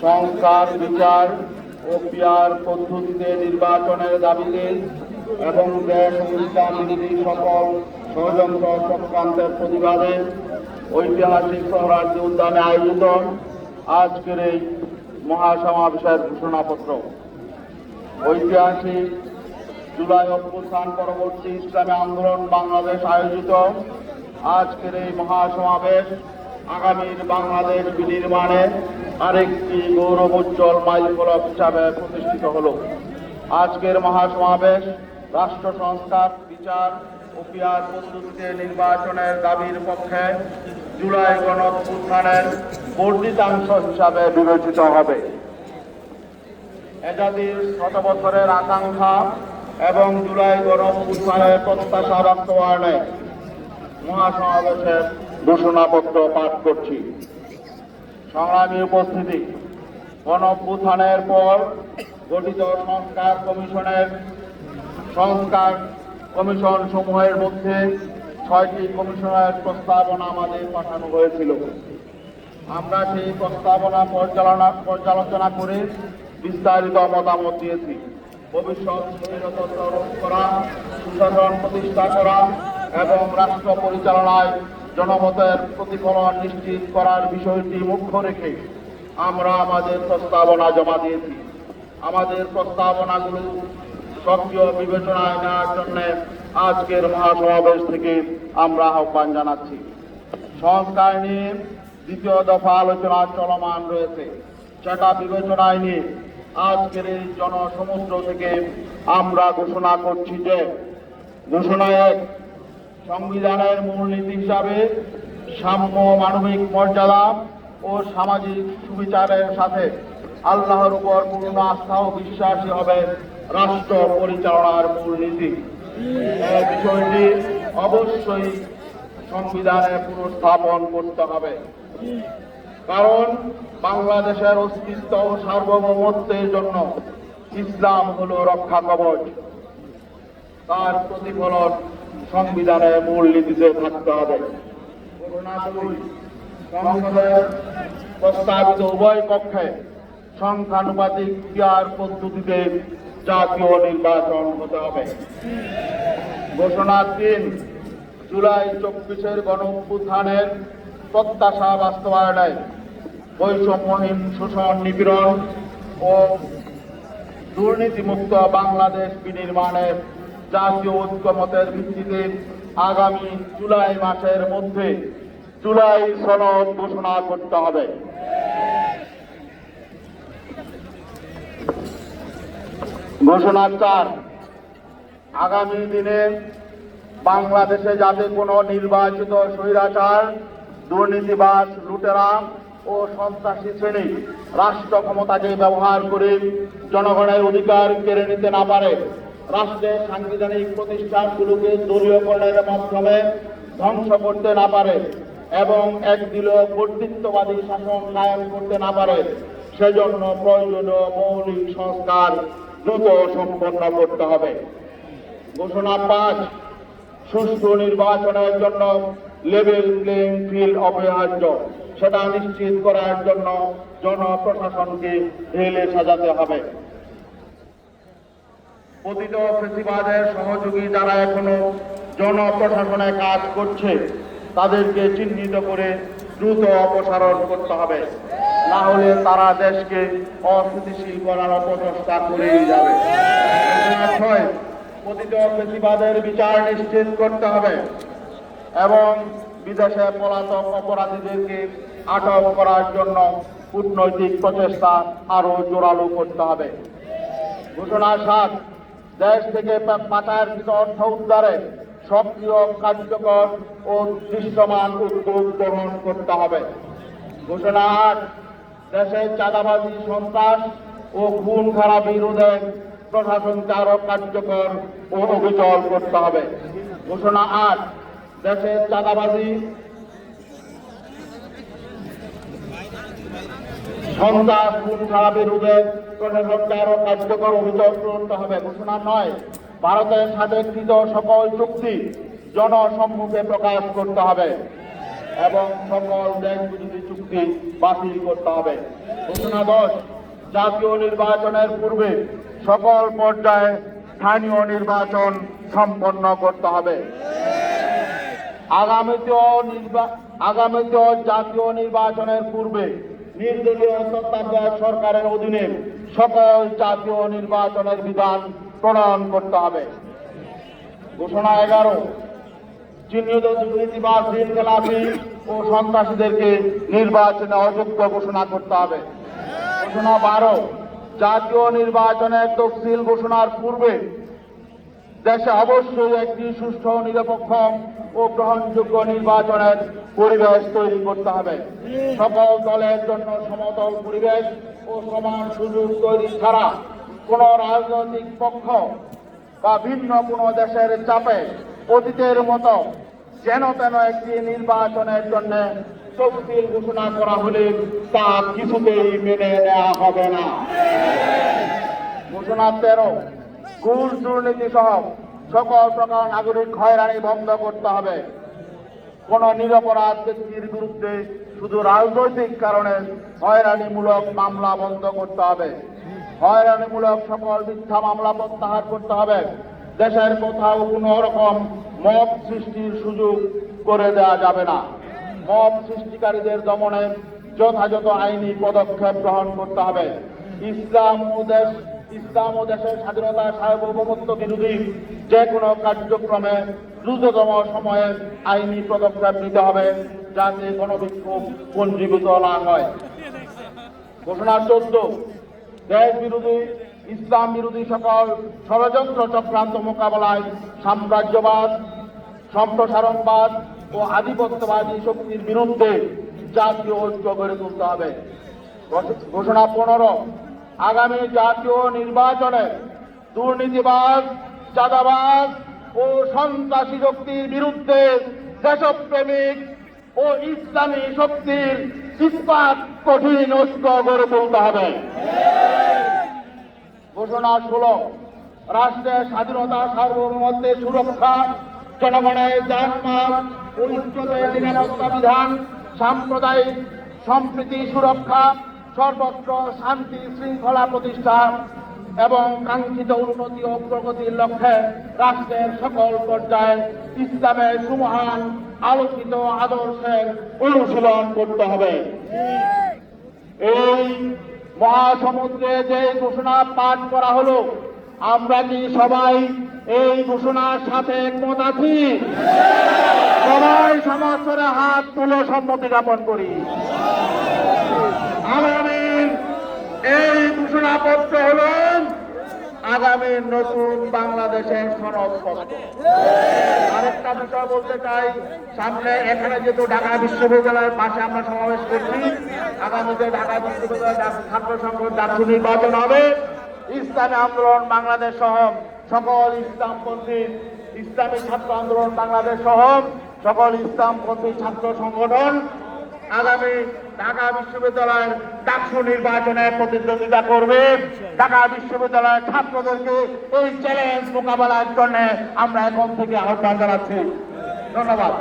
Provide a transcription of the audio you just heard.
সংস্কার, বিচার ও পিয়ার পদ্ধতিতে নির্বাচনের দাবিতে এবং দেশ ও ইসলাম বিরোধী সকল ষড়যন্ত্র চক্রান্তের প্রতিবাদে ঐতিহাসিক সোহরাওয়ার্দী উদ্যানে আয়োজিত আজকের এই মহাসমাবেশের ঘোষণাপত্র। ঐতিহাসিক জুলাই অভ্যুত্থান পরবর্তী ইসলামী আন্দোলন বাংলাদেশ আয়োজিত আজকের এই মহাসমাবেশ আগামীর বাংলাদেশ বিনির্মাণে আরেকটি গৌরবোজ্জ্বল মাইলফলক হিসাবে প্রতিষ্ঠিত হল। আজকের মহাসমাবেশ রাষ্ট্র সংস্কার, বিচার ও পিয়ার পদ্ধতিতে নির্বাচনের দাবির পক্ষে জুলাই গণঅভ্যুত্থানের বর্ধিতাংশ হিসাবে বিবেচিত হবে। এজাদির ৬০ বছরের আকাঙ্ক্ষা এবং জুলাই গণঅভ্যুত্থানের প্রত্যাশা বাস্তবায়নে মহাসমাবেশের ঘোষণাপত্র পাঠ করছি। সংগ্রামী উপস্থিতি, গণঅভ্যুত্থানের পর গঠিত সংস্কার কমিশন সমূহের মধ্যে ৬টি কমিশনের প্রস্তাবনা আমাদের পাঠানো হয়েছিল। আমরা সেই প্রস্তাবনা পর্যালোচনা করে বিস্তারিত মতামত দিয়েছি। ভবিষ্যৎ স্বৈরতন্ত্র রোধ করা, সুশাসন প্রতিষ্ঠা করা এবং রাষ্ট্র পরিচালনায় জনমতের প্রতিফলন নিশ্চিত করার বিষয়টি মুখ্য রেখে আমরা আমাদের প্রস্তাবনা জমা দিয়েছি। আমাদের প্রস্তাবনাগুলো সক্রিয় বিবেচনায় নেওয়ার জন্য আজকের মহাসমাবেশ থেকে আমরা আহ্বান জানাচ্ছি। সংস্কার নিয়ে দ্বিতীয় দফা আলোচনা চলমান রয়েছে। সেটা বিবেচনায় নিয়ে আজকের এই জনসমুদ্র থেকে আমরা ঘোষণা করছি যে ঘোষণা ১, সংবিধানের মূলনীতি হিসাবে সাম্য, মানবিক মর্যাদা ও সামাজিক সুবিচারের সাথে আল্লাহর উপর পূর্ণ আস্থা ও বিশ্বাসী হবে রাষ্ট্র পরিচালনার মূলনীতি। এই বিষয়টি অবশ্যই সংবিধানে পুনঃস্থাপন করতে হবে, কারণ বাংলাদেশের অস্তিত্ব ও সার্বভৌমত্বের জন্য ইসলাম হলো রক্ষা কবচ। তার প্রতিফলন সংবিধানের মূলনীতিতে থাকতে হবে। সংসদের প্রস্তাবিত উভয় পক্ষে সংখ্যানুপাতিক পিয়ার পদ্ধতিতে জাতীয় নির্বাচন হতে হবে। ঘোষণা ৩, জুলাই ২৪-এর গণঅভ্যুত্থানের প্রত্যাশা বাস্তবায়নে বৈষম্যহীন শোষণ, নিপীড়ন ও দুর্নীতিমুক্ত বাংলাদেশ বিনির্মাণে জাতীয় ঐক্যমতের ভিত্তিতে আগামী জুলাই মাসের মধ্যে জুলাই সনদ ঘোষণা করতে হবে। ঘোষণা ৪, আগামী দিনে বাংলাদেশে যাতে কোনো নির্বাচিত স্বৈরাচার, দুর্নীতিবাজ, লুটেরা ও সন্ত্রাসী শ্রেণী রাষ্ট্র ক্ষমতাকে ব্যবহার করে জনগণের অধিকার কেড়ে নিতে না পারে, রাষ্ট্রের সাংবিধানিক প্রতিষ্ঠানগুলোকে দলীয়করণের মাধ্যমে ধ্বংস করতে না পারে এবং একদলীয় কর্তৃত্ববাদী শাসন কায়েম করতে না পারে, সেজন্য প্রয়োজনীয় মৌলিক সংস্কার দ্রুত সম্পন্ন করতে হবে। ঘোষণা ৫, সুষ্ঠু নির্বাচনের জন্য লেভেল প্লেইং ফিল্ড অপরিহার্য। সেটা নিশ্চিত করার জন্য জনপ্রশাসনকে ঢেলে সাজাতে হবে। পতিত ফ্যাসিবাদের সহযোগী যারা এখনো জনপ্রশাসনে কাজ করছে তাদেরকে চিহ্নিত করে দ্রুত অপসারণ করতে হবে, না হলে তারা দেশকে অস্থিতিশীল করার অপচেষ্টা করেই যাবে। ৬, পতিত ফ্যাসিবাদের বিচার নিশ্চিত করতে হবে এবং বিদেশে পলাতক অপরাধীদেরকে আটক করার জন্য কূটনৈতিক প্রচেষ্টা আরো জোরালো করতে হবে। ঘোষণা ৭, দেশ থেকে পাচারকৃত অর্থ উদ্ধারে সক্রিয়, কার্যকর ও দৃশ্যমান উদ্যোগ গ্রহণ করতে হবে। ঘোষণা ৮, দেশের চাঁদাবাজি, সন্ত্রাস ও খুন খারাপি রোধে প্রশাসনকে আরো কার্যকর ও অবিচল করতে হবে। ঘোষণা ৮, দেশের চাঁদাবাজি, সন্ত্রাস, খুন খারাপি রোধে প্রশাসনকে আরো কার্যকর অবিচল করতে হবে। ঘোষণা ৯, ভারতের সাথে কৃত সকল চুক্তি জনসম্মুখে প্রকাশ করতে হবে। এবং সকল দেশ বিরোধী চুক্তি বাতিল করতে হবে। ঘোষণা 10, জাতীয় নির্বাচনের পূর্বে সকল পর্যায়ে স্থানীয় নির্বাচন সম্পন্ন করতে হবে। আগামীতেও জাতীয় নির্বাচনের পূর্বে নির্দলীয় তত্ত্বাবধায়ক সরকারের অধীনে সকল জাতীয় নির্বাচনের বিধান প্রণয়ন করতে হবে। ঘোষণা 11, চিহ্নিত দুর্নীতিবাজ, ঋণখেলাপি ও সন্ত্রাসীদেরকে নির্বাচনে অযোগ্য ঘোষণা করতে হবে। ঘোষণা 12, জাতীয় নির্বাচনের তফসিল ঘোষণার পূর্বে দেশে অবশ্যই একটি সুষ্ঠু, নিরপেক্ষ ও গ্রহণযোগ্য নির্বাচনের পরিবেশ তৈরি করতে হবে। সকল দলের জন্য সমতল পরিবেশ ও সমান সুযোগ তৈরি ছাড়া কোন রাজনৈতিক পক্ষ বা ভিন্ন কোনো দেশের চাপে অতীতের মতো যেন তেন একটি নির্বাচনের জন্য তফসিল ঘোষণা করা হলে তা কিছুতেই মেনে নেওয়া হবে না। ঘোষণা 13, ঘুষ, দুর্নীতি সহ সকল প্রকার নাগরিক হয়রানি বন্ধ করতে হবে। কোন নিরপরাধ ব্যক্তির বিরুদ্ধে শুধু রাজনৈতিক কারণে হয়রানিমূলক মামলা বন্ধ করতে হবে। হয়রানিমূলক সকল মিথ্যা মামলা প্রত্যাহার করতে হবে। দেশের কোথাও কোনো রকম মব সৃষ্টির সুযোগ করে দেওয়া যাবে না। মব সৃষ্টিকারীদের দমনে যথাযথ আইনি পদক্ষেপ গ্রহণ করতে হবে। ইসলাম ও দেশের স্বাধীনতা, সার্বভৌমত্ব বিরোধী যে কোনো কার্যক্রমে দ্রুততম সময়ে আইনি পদক্ষেপ নিতে হবে, যাতে কোনো বিক্ষোভ পঞ্জীভূত না হয়। ঘোষণা 14, দেশ বিরোধী, ইসলাম বিরোধী সকল ষড়যন্ত্র চক্রান্ত মোকাবেলায় সাম্রাজ্যবাদ, সম্প্রসারণবাদ ও আধিপত্যবাদী শক্তির বিরুদ্ধে জাতীয় ঐক্য গড়ে তুলতে হবে। ঘোষণা 15, আগামী জাতীয় নির্বাচনে দুর্নীতিবাজ, চাঁদাবাজ ও সন্ত্রাসী শক্তির বিরুদ্ধে দেশপ্রেমিক ও ইসলামী শক্তির ইস্পাত কঠিন ঐক্য গড়ে তুলতে হবে। ঘোষণা 16, রাষ্ট্রের স্বাধীনতা, সার্বভৌমত্বের সুরক্ষা, জনগণের জানমাল ও ইজ্জতের নিরাপত্তা বিধান, সাম্প্রদায়িক সম্প্রীতি সুরক্ষা, সর্বত্র শান্তি শৃঙ্খলা প্রতিষ্ঠা এবং কাঙ্ক্ষিত উন্নতি ও প্রগতির লক্ষ্যে রাষ্ট্রের সকল পর্যায়ে ইসলামের সুমহান আলোকিত আদর্শের অনুশীলন করতে হবে। এই মহাসমুদ্রে যে ঘোষণা পাঠ করা হলো, আমরা কি সবাই এই ঘোষণার সাথে একমত আছি? সবাই সমস্যরে হাত তুলে সম্মতি জ্ঞাপন করি। আগামীর এই ঘোষণাপত্র হল আগামীর নতুন বাংলাদেশের সনদপত্র। আরেকটা বিষয় বলতে চাই, সামনে এখানে যেহেতু ঢাকা বিশ্ববিদ্যালয়ের পাশে আমরা সমাবেশ করছি, আগামীতে ঢাকা বিশ্ববিদ্যালয়ের ছাত্র সংসদ ডাকসু নির্বাচন হবে। ইসলামী আন্দোলন বাংলাদেশ সহ সকল ইসলামপন্থী, ইসলামী ছাত্র আন্দোলন বাংলাদেশ সহ সকল ইসলামপন্থী ছাত্র সংগঠন আগামী ঢাকা বিশ্ববিদ্যালয়ের ডাকসু নির্বাচনে প্রতিদ্বন্দ্বিতা করবে। ঢাকা বিশ্ববিদ্যালয়ের ছাত্রদেরকে এই চ্যালেঞ্জ মোকাবেলার জন্য আমরা এখন থেকে আহ্বান জানাচ্ছি। ধন্যবাদ।